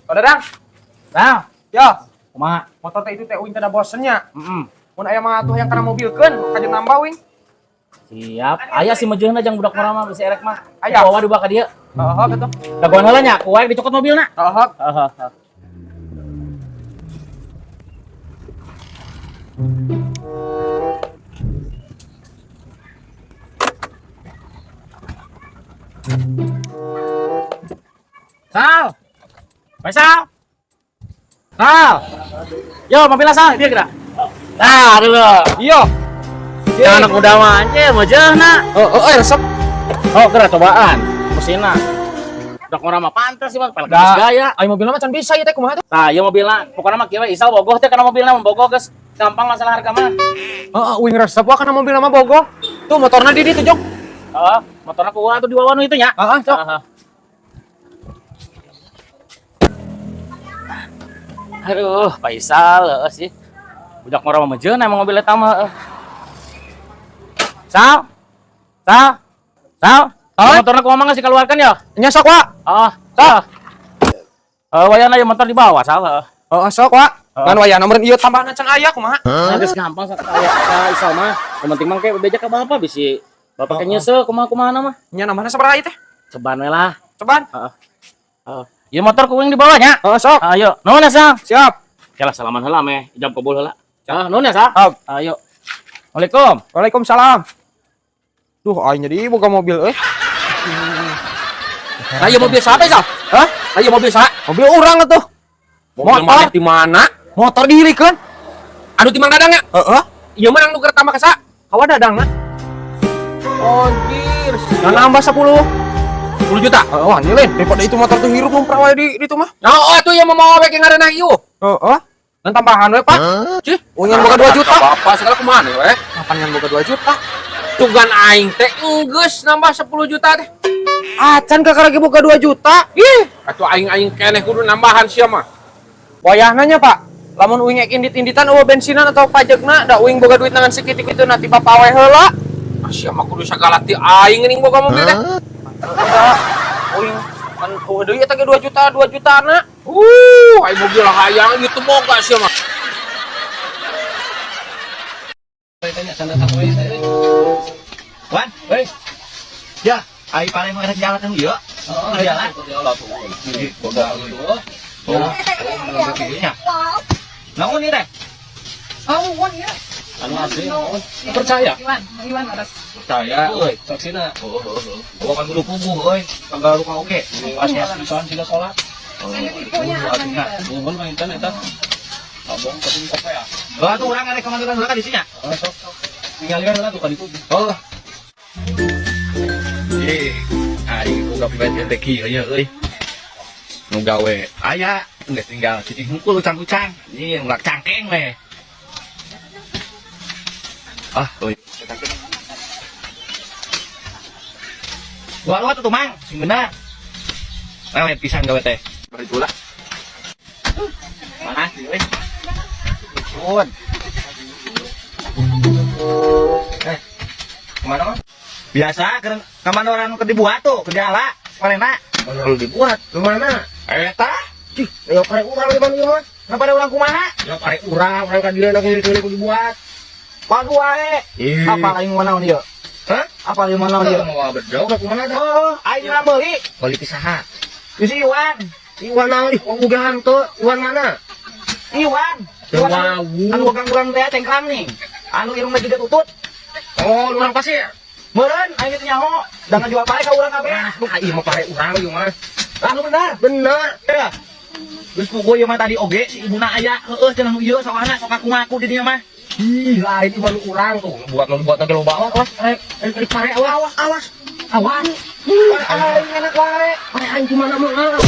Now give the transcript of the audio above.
Kau Dadang. Nah, Yo, kumaha? motor teh itu teh uing tada bosennya. Heeh. Mun aya mah atuh yang kana mobilkeun, kajen nambah uing. Siap. Aya si mejeunna jeung budak murah mah bisi erek mah. Aya. Bawa dibawa ka dieu. Heeh gitu. Dagoan heula nya, ku wae dicokot mobilna. Heeh. Heeh. Sal. Faisal. Sal. Yo, mobilnya Sal, dia kira. Nah, dulu. Iya. Ya, anak muda mah anjir, mejeunna. Resep. Oh, kira cobaan. Mesinna. Udah kurang mah pantes sih, Bang. Pelek gaya. Ai mobilna mah can bisa ieu teh kumaha teh? Nah, ieu mobilna pokona mah kieu Isal bogoh teh kana mobilna bogoh geus gampang masalah harga mah. Heeh, uing resep wa kana mobilna mah bogoh. Tuh motorna di ditu, Jok. Heeh, motorna ku urang tuh di bawah nu itu nya. Heeh, Jok. Heeh. Aduh, Pak Isal sih. Budak murah mah mejeun emang mobil eta mah. Sal. Sal. Sal. Motorna kumaha geus dikeluarkan ya? Nya sok wa. Oh, Sal. Wayana ieu motor di bawah, Sal. Heeh, sok wa. Ngan wayana meureun ieu tambahan can aya kumaha? Nah, geus gampang sak aya ka Isal mah. Yang penting mah kayak beja ka bapak bisi. Bapak ke nyeuseul kumaha-kumaha mah. Nya nambahna sabaraha ieu teh? Ceban we lah. Cobaan. Heeh. Ieu motor kuing di bawah nya. Heeh, sok. Ayo, nuhun ya, Sal. Siap. Yalah salaman heula meh, ijab kabul heula. Nuhun ya, Sal. Ayo. Waalaikumsalam. Waalaikumsalam. Duh, aing jadi boga mobil Ayo mobil siapa, Sal? Hah? Ayo mobil siapa? Mobil urang atuh. Motor di mana? Motor dihilikeun. Anu ti Mang Dadang nya. Heeh. Ieu mah nu keur tambah ka sa? Kawa dadangna. Anjir. Nambah 10 juta. Heeh, wah nyilin. Daripada itu motor tuh hirup lumprah wae di itu mah. Oh, atuh yang mau we ke ngaranna ieu. Heeh. Dan tambahan we, Pak. Cih, Unyan boga 2 juta. Bapak segala kumaha we? Kapan ngan boga 2 juta? Tugan aing teh geus nambah 10 juta teh. Acan kakak lagi boga 2 juta. Ih, atuh aing keneh kudu nambahan sia mah. Wayahna nya, Pak. Lamun uing indit-inditan eueuh bensinan atau pajakna da uing boga duit nangan sakitik itu nanti bapak we heula. Sia mah kudu sagala ti aing geuning boga mobil teh. Uing kan deui eta ge 2 jutana. Aing mobil hayang gitu boga sia mah. Wan, weh. Ya, ai paling mau jalan kan ieu. Heeh, jalan. Naon ieu teh? Anu asli. Percaya? Iwan atas. Percaya, euy. Saksina. Bawa kan bulu kubu, euy. Tanggal luka oke. Asli pisan sila salat. Mohon maintan eta. Abang tapi kopi ya. Bah tuh orang ada kemana di sini ya? Tinggal lihat lah tuh kan itu. Oh. Hari buka pribadi teki aja, euy. Nu gawe aya, geus tinggal cicing hungkul ucang-ucang. Ini ngulak cangkeng we. Ah, euy. Gua tuh Mang, sing benar. Lelet pisan gawe teh. Bari pula. Mana sih, euy? Pun. Kemana mah? Biasa, kemana orang ke dibuat tuh, ke diala, palena. Kalau dibuat, kemana? Eta? Cih, ya pare urang di mana mah? Kenapa ada orang kumaha? Ya pare urang kan dia nak kiri-kiri ku dibuat. Padu wae. Apa lain mana dia? Hah? Apa lain mana dia? Mau berjauh ke mana dah? Oh, aing mah meuli. Meuli ti saha? Di si Iwan. Iwan naon ih, wong bugahan tuh. Iwan mana? Iwan. Anu urang teh cengkrang nih. Anu irungna juga tutut. Oh, urang pasir. Meureun aing teh nyaho, da ngajual pare ka urang kabeh. Ah, ieu mah pare urang ieu mah. Anu bener. Bener. Ya. Geus puguh ieu mah tadi oge si ibuna aya. Heueuh cenah nu ieu sawana sok aku ngaku di dieu mah. Ih, lain ieu mah urang tuh. Buat lagi loba awas. Rek pare awas. Awas. Awas. Aing enak wae. Pare aing gimana mah.